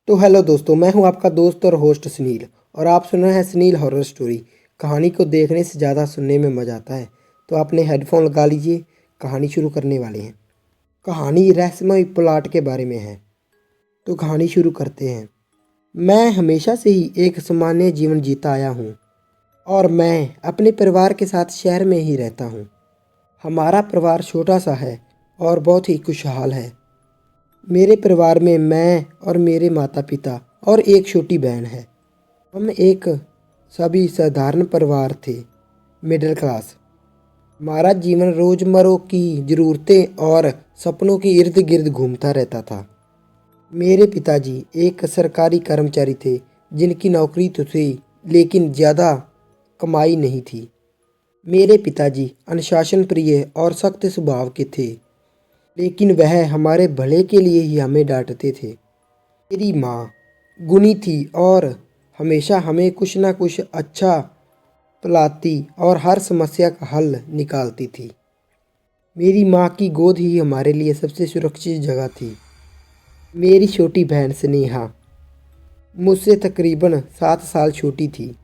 तो हेलो दोस्तों, मैं हूं आपका दोस्त और होस्ट सुनील और आप सुन रहे हैं सुनील हॉरर स्टोरी। कहानी को देखने से ज़्यादा सुनने में मज़ा आता है, तो आपने हेडफोन लगा लीजिए। कहानी शुरू करने वाले हैं। कहानी रहस्यमय प्लाट के बारे में है। तो कहानी शुरू करते हैं। मैं हमेशा से ही एक सामान्य जीवन जीता आया हूँ और मैं अपने परिवार के साथ शहर में ही रहता हूँ। हमारा परिवार छोटा सा है और बहुत ही खुशहाल है। मेरे परिवार में मैं और मेरे माता पिता और एक छोटी बहन है। हम एक सभी साधारण परिवार थे, मिडिल क्लास। हमारा जीवन रोज़मर्रा की ज़रूरतें और सपनों के इर्द गिर्द घूमता रहता था। मेरे पिताजी एक सरकारी कर्मचारी थे जिनकी नौकरी तो थी लेकिन ज़्यादा कमाई नहीं थी। मेरे पिताजी अनुशासन प्रिय और सख्त स्वभाव के थे, लेकिन वह हमारे भले के लिए ही हमें डांटते थे। मेरी माँ गुणी थी और हमेशा हमें कुछ ना कुछ अच्छा पिलाती और हर समस्या का हल निकालती थी। मेरी माँ की गोद ही हमारे लिए सबसे सुरक्षित जगह थी। मेरी छोटी बहन स्नेहा मुझसे तकरीबन 7 साल छोटी थी।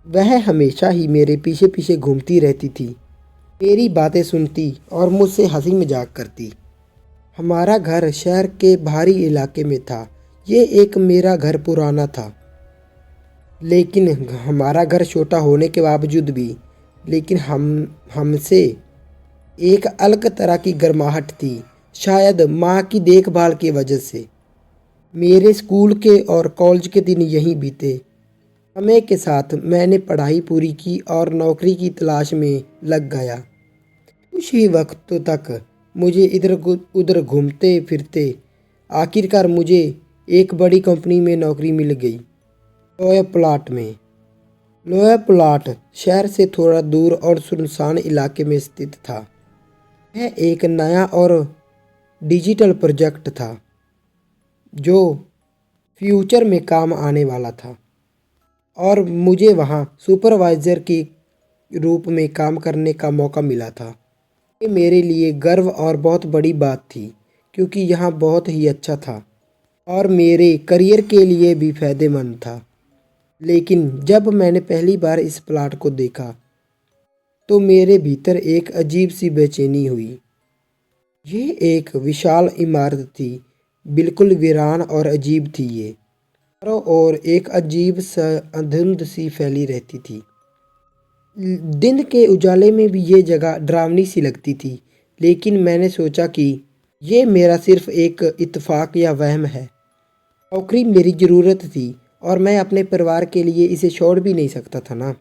वह हमेशा ही मेरे पीछे पीछे घूमती रहती थी, मेरी बातें सुनती और मुझसे हंसी मजाक करती। हमारा घर शहर के बाहरी इलाके में था। ये एक मेरा घर पुराना था, लेकिन हमारा घर छोटा होने के बावजूद भी लेकिन हमसे एक अलग तरह की गर्माहट थी, शायद माँ की देखभाल की वजह से। मेरे स्कूल के और कॉलेज के दिन यहीं बीते। समय के साथ मैंने पढ़ाई पूरी की और नौकरी की तलाश में लग गया। कुछ ही वक्त तक मुझे इधर उधर घूमते फिरते आखिरकार मुझे एक बड़ी कंपनी में नौकरी मिल गई, लोया प्लाट में। लोया प्लाट शहर से थोड़ा दूर और सुनसान इलाके में स्थित था। यह एक नया और डिजिटल प्रोजेक्ट था जो फ्यूचर में काम आने वाला था और मुझे वहाँ सुपरवाइज़र के रूप में काम करने का मौका मिला था। ये मेरे लिए गर्व और बहुत बड़ी बात थी, क्योंकि यहाँ बहुत ही अच्छा था और मेरे करियर के लिए भी फ़ायदेमंद था। लेकिन जब मैंने पहली बार इस प्लाट को देखा तो मेरे भीतर एक अजीब सी बेचैनी हुई। ये एक विशाल इमारत थी, बिल्कुल वीरान और अजीब थी। ये चारों ओर एक अजीब सा धुंध सी फैली रहती थी। दिन के उजाले में भी ये जगह डरावनी सी लगती थी, लेकिन मैंने सोचा कि ये मेरा सिर्फ एक इत्तेफाक या वहम है। नौकरी मेरी ज़रूरत थी और मैं अपने परिवार के लिए इसे छोड़ भी नहीं सकता था ना।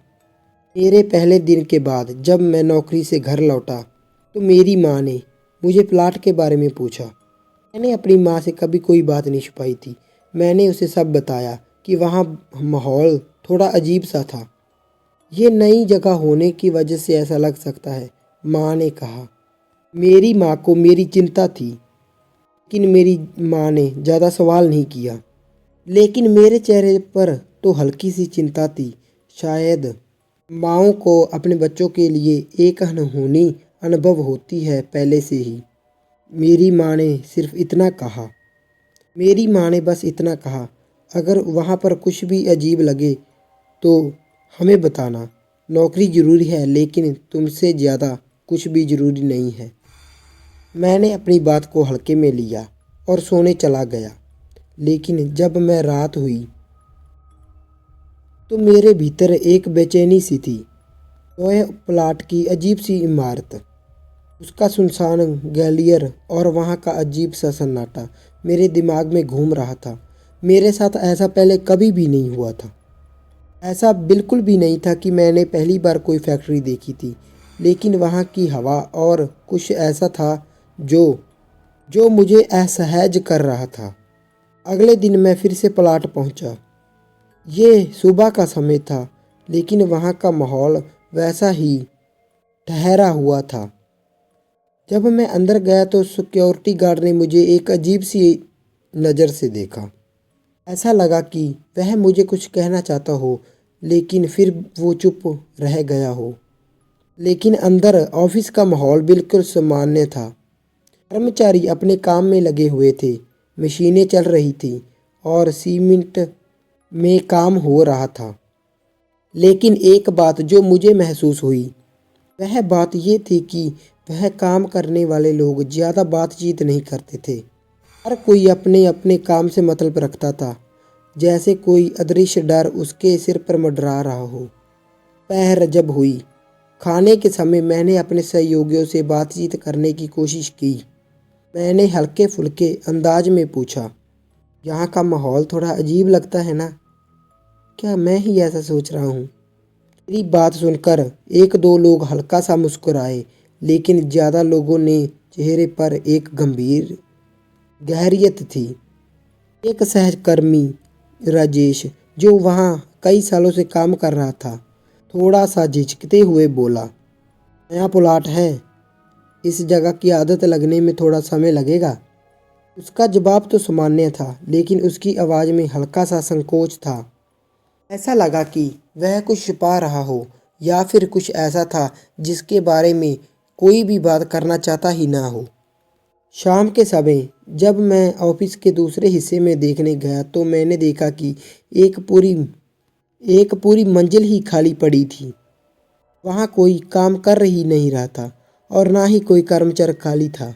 मेरे पहले दिन के बाद जब मैं नौकरी से घर लौटा तो मेरी माँ ने मुझे प्लाट के बारे में पूछा। मैंने अपनी माँ से कभी कोई बात नहीं छुपाई थी। मैंने उसे सब बताया कि वहाँ माहौल थोड़ा अजीब सा था। ये नई जगह होने की वजह से ऐसा लग सकता है, माँ ने कहा। मेरी माँ को मेरी चिंता थी, लेकिन मेरी माँ ने ज़्यादा सवाल नहीं किया। लेकिन मेरे चेहरे पर तो हल्की सी चिंता थी। शायद माँओं को अपने बच्चों के लिए एक अनहोनी अनुभव होती है पहले से ही। मेरी माँ ने सिर्फ इतना कहा। मेरी माँ ने बस इतना कहा, अगर वहाँ पर कुछ भी अजीब लगे तो हमें बताना। नौकरी ज़रूरी है, लेकिन तुमसे ज़्यादा कुछ भी ज़रूरी नहीं है। मैंने अपनी बात को हल्के में लिया और सोने चला गया। लेकिन जब मैं रात हुई तो मेरे भीतर एक बेचैनी सी थी। लोहे प्लाट की अजीब सी इमारत, उसका सुनसान गैलियर और वहाँ का अजीब सा सन्नाटा मेरे दिमाग में घूम रहा था। मेरे साथ ऐसा पहले कभी भी नहीं हुआ था। ऐसा बिल्कुल भी नहीं था कि मैंने पहली बार कोई फैक्ट्री देखी थी, लेकिन वहाँ की हवा और कुछ ऐसा था जो जो मुझे असहज कर रहा था। अगले दिन मैं फिर से प्लाट पहुँचा। ये सुबह का समय था, लेकिन वहाँ का माहौल वैसा ही ठहरा हुआ था। जब मैं अंदर गया तो सिक्योरिटी गार्ड ने मुझे एक अजीब सी नज़र से देखा। ऐसा लगा कि वह मुझे कुछ कहना चाहता हो, लेकिन फिर वो चुप रह गया हो। लेकिन अंदर ऑफिस का माहौल बिल्कुल सामान्य था। कर्मचारी अपने काम में लगे हुए थे, मशीनें चल रही थीं और सीमेंट में काम हो रहा था। लेकिन एक बात जो मुझे महसूस हुई, वह बात ये थी कि वह काम करने वाले लोग ज़्यादा बातचीत नहीं करते थे। हर कोई अपने अपने काम से मतलब रखता था, जैसे कोई अदृश्य डर उसके सिर पर मंडरा रहा हो। पहर जब हुई खाने के समय मैंने अपने सहयोगियों से बातचीत करने की कोशिश की। मैंने हल्के फुल्के अंदाज में पूछा, यहाँ का माहौल थोड़ा अजीब लगता है ना? क्या मैं ही ऐसा सोच रहा हूँ? मेरी बात सुनकर एक दो लोग हल्का सा मुस्कुराए, लेकिन ज़्यादा लोगों ने चेहरे पर एक गंभीर गहरियत थी। एक सहकर्मी राजेश, जो वहाँ कई सालों से काम कर रहा था, थोड़ा सा झिझकते हुए बोला, नया प्लॉट है, इस जगह की आदत लगने में थोड़ा समय लगेगा। उसका जवाब तो सामान्य था, लेकिन उसकी आवाज़ में हल्का सा संकोच था। ऐसा लगा कि वह कुछ छिपा रहा हो, या फिर कुछ ऐसा था जिसके बारे में कोई भी बात करना चाहता ही ना हो। शाम के समय जब मैं ऑफिस के दूसरे हिस्से में देखने गया तो मैंने देखा कि एक पूरी एक पूरी मंजिल ही खाली पड़ी थी। वहाँ कोई काम कर ही नहीं रहा था और ना ही कोई कर्मचारी खाली था।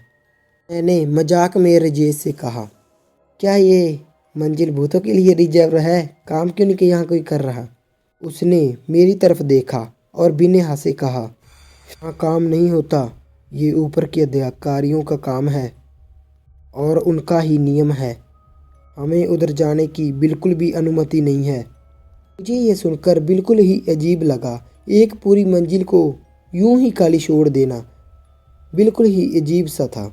मैंने मजाक में राजेश से कहा, क्या ये मंजिल भूतों के लिए रिजर्व है? काम क्यों नहीं कि यहाँ कोई कर रहा? उसने मेरी तरफ देखा और बिना हंसे कहा, यहाँ काम नहीं होता, ये ऊपर के अधिकारियों का काम है और उनका ही नियम है। हमें उधर जाने की बिल्कुल भी अनुमति नहीं है। मुझे ये सुनकर बिल्कुल ही अजीब लगा। एक पूरी मंजिल को यूं ही खाली छोड़ देना बिल्कुल ही अजीब सा था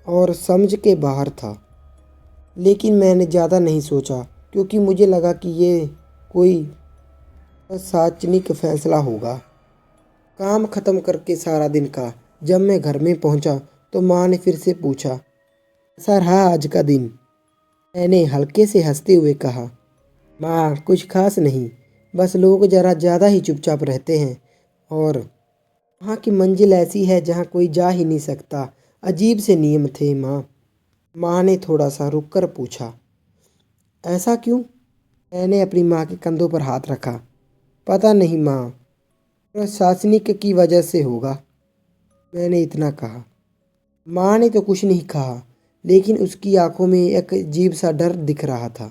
और समझ के बाहर था। लेकिन मैंने ज़्यादा नहीं सोचा, क्योंकि मुझे लगा कि ये कोई प्रशासनिक फैसला होगा। काम ख़त्म करके सारा दिन का जब मैं घर में पहुंचा तो माँ ने फिर से पूछा, कैसा रहा आज का दिन? मैंने हल्के से हंसते हुए कहा, माँ कुछ खास नहीं, बस लोग ज़रा ज़्यादा ही चुपचाप रहते हैं और वहाँ की मंजिल ऐसी है जहाँ कोई जा ही नहीं सकता। अजीब से नियम थे माँ। माँ ने थोड़ा सा रुक कर पूछा, ऐसा क्यों? मैंने अपनी माँ के कंधों पर हाथ रखा। पता नहीं माँ, प्रशासनिक की वजह से होगा, मैंने इतना कहा। माँ ने तो कुछ नहीं कहा, लेकिन उसकी आंखों में एक अजीब सा डर दिख रहा था।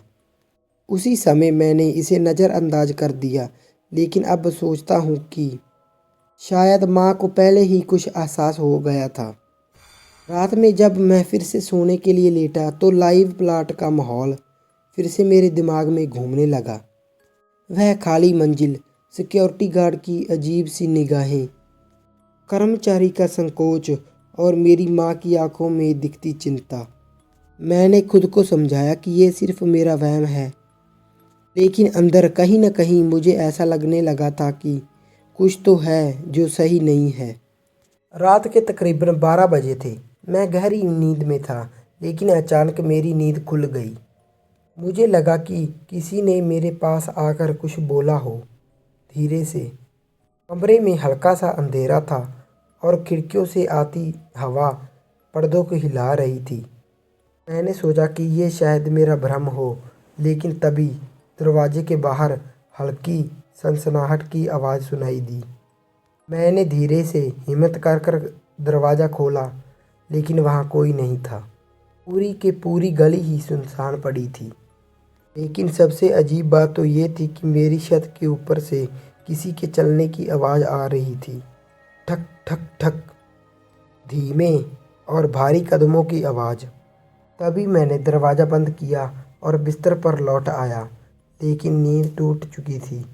उसी समय मैंने इसे नज़रअंदाज कर दिया, लेकिन अब सोचता हूँ कि शायद माँ को पहले ही कुछ एहसास हो गया था। रात में जब मैं फिर से सोने के लिए लेटा तो लाइव प्लॉट का माहौल फिर से मेरे दिमाग में घूमने लगा। वह खाली मंजिल, सिक्योरिटी गार्ड की अजीब सी निगाहें, कर्मचारी का संकोच और मेरी माँ की आंखों में दिखती चिंता। मैंने खुद को समझाया कि ये सिर्फ मेरा वहम है, लेकिन अंदर कहीं न कहीं मुझे ऐसा लगने लगा था कि कुछ तो है जो सही नहीं है। रात के तकरीबन 12 बजे थे। मैं गहरी नींद में था, लेकिन अचानक मेरी नींद खुल गई। मुझे लगा कि किसी ने मेरे पास आकर कुछ बोला हो, धीरे से। कमरे में हल्का सा अंधेरा था और खिड़कियों से आती हवा पर्दों को हिला रही थी। मैंने सोचा कि ये शायद मेरा भ्रम हो, लेकिन तभी दरवाजे के बाहर हल्की सनसनाहट की आवाज़ सुनाई दी। मैंने धीरे से हिम्मत कर कर दरवाज़ा खोला, लेकिन वहाँ कोई नहीं था। पूरी के पूरी गली ही सुनसान पड़ी थी। लेकिन सबसे अजीब बात तो ये थी कि मेरी छत के ऊपर से किसी के चलने की आवाज़ आ रही थी। ठक ठक ठक, धीमे और भारी कदमों की आवाज़। तभी मैंने दरवाज़ा बंद किया और बिस्तर पर लौट आया, लेकिन नींद टूट चुकी थी।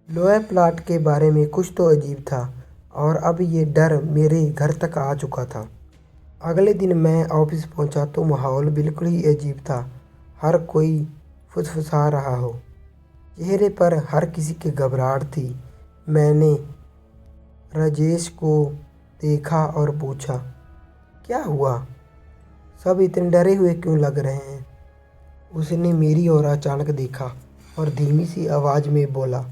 लोहे प्लाट के बारे में कुछ तो अजीब था और अब ये डर मेरे घर तक आ चुका था। अगले दिन मैं ऑफिस पहुंचा तो माहौल बिल्कुल ही अजीब था। हर कोई फुसफुसा रहा हो, चेहरे पर हर किसी की घबराहट थी। मैंने राजेश को देखा और पूछा, क्या हुआ? सब इतने डरे हुए क्यों लग रहे हैं? उसने मेरी ओर अचानक देखा और धीमी सी आवाज़ में बोला,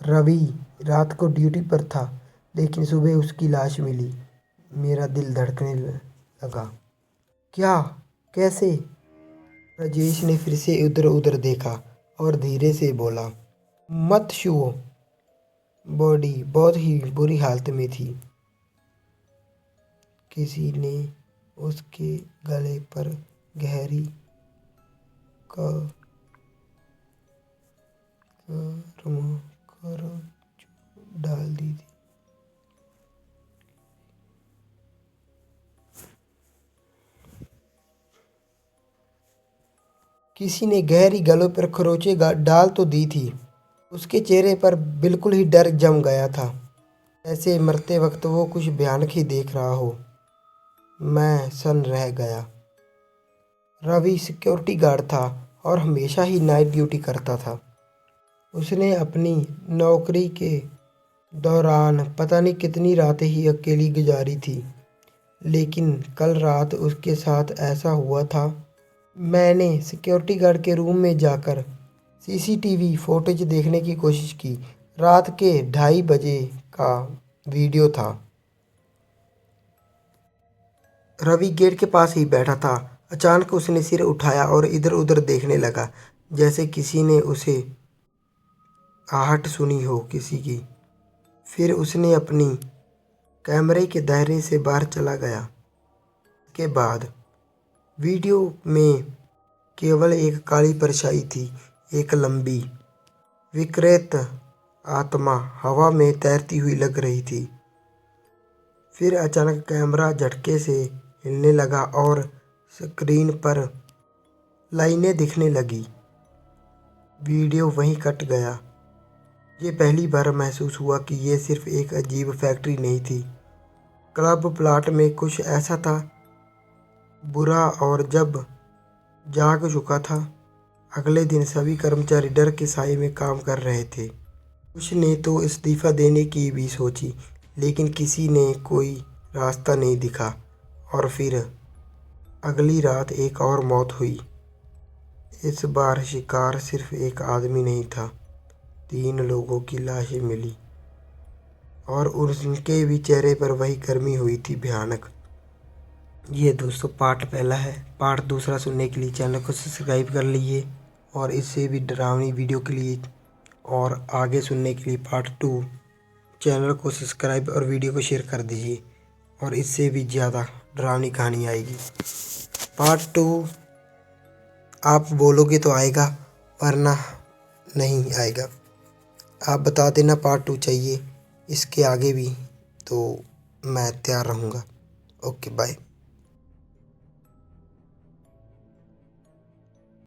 रवि रात को ड्यूटी पर था, लेकिन सुबह उसकी लाश मिली। मेरा दिल धड़कने लगा। क्या? कैसे? राजेश ने फिर से इधर उधर देखा और धीरे से बोला, मत छुओ। बॉडी बहुत ही बुरी हालत में थी। किसी ने उसके गले पर गहरी खरोंच डाल दी थी। किसी ने गहरी गलों पर खरोंचें डाल तो दी थी। उसके चेहरे पर बिल्कुल ही डर जम गया था, ऐसे मरते वक्त वो कुछ भयानक ही देख रहा हो। मैं सन्न रह गया। रवि सिक्योरिटी गार्ड था और हमेशा ही नाइट ड्यूटी करता था। उसने अपनी नौकरी के दौरान पता नहीं कितनी रातें ही अकेली गुजारी थी, लेकिन कल रात उसके साथ ऐसा हुआ था। मैंने सिक्योरिटी गार्ड के रूम में जाकर सीसीटीवी फुटेज देखने की कोशिश की। रात के 2:30 बजे का वीडियो था। रवि गेट के पास ही बैठा था। अचानक उसने सिर उठाया और इधर उधर देखने लगा, जैसे किसी ने उसे आहट सुनी हो किसी की। फिर उसने अपनी कैमरे के दायरे से बाहर चला गया। के बाद वीडियो में केवल एक काली परछाई थी, एक लंबी विकृत आत्मा हवा में तैरती हुई लग रही थी। फिर अचानक कैमरा झटके से हिलने लगा और स्क्रीन पर लाइनें दिखने लगी। वीडियो वहीं कट गया। ये पहली बार महसूस हुआ कि ये सिर्फ एक अजीब फैक्ट्री नहीं थी। क्लब प्लाट में कुछ ऐसा था बुरा, और जब जाग चुका था, अगले दिन सभी कर्मचारी डर के साए में काम कर रहे थे। कुछ ने तो इस्तीफा देने की भी सोची, लेकिन किसी ने कोई रास्ता नहीं दिखा। और फिर अगली रात एक और मौत हुई। इस बार शिकार सिर्फ एक आदमी नहीं था, 3 लोगों की लाशें मिली और उनके भी चेहरे पर वही गर्मी हुई थी, भयानक। ये दोस्तों पार्ट पहला है। पार्ट दूसरा सुनने के लिए चैनल को सब्सक्राइब कर लीजिए, और इससे भी डरावनी वीडियो के लिए और आगे सुनने के लिए पार्ट 2 चैनल को सब्सक्राइब और वीडियो को शेयर कर दीजिए, और इससे भी ज़्यादा डरावनी कहानी आएगी। पार्ट 2 आप बोलोगे तो आएगा, वरना नहीं आएगा। आप बता देना पार्ट 2 चाहिए इसके आगे भी, तो मैं तैयार रहूँगा। Okay bye.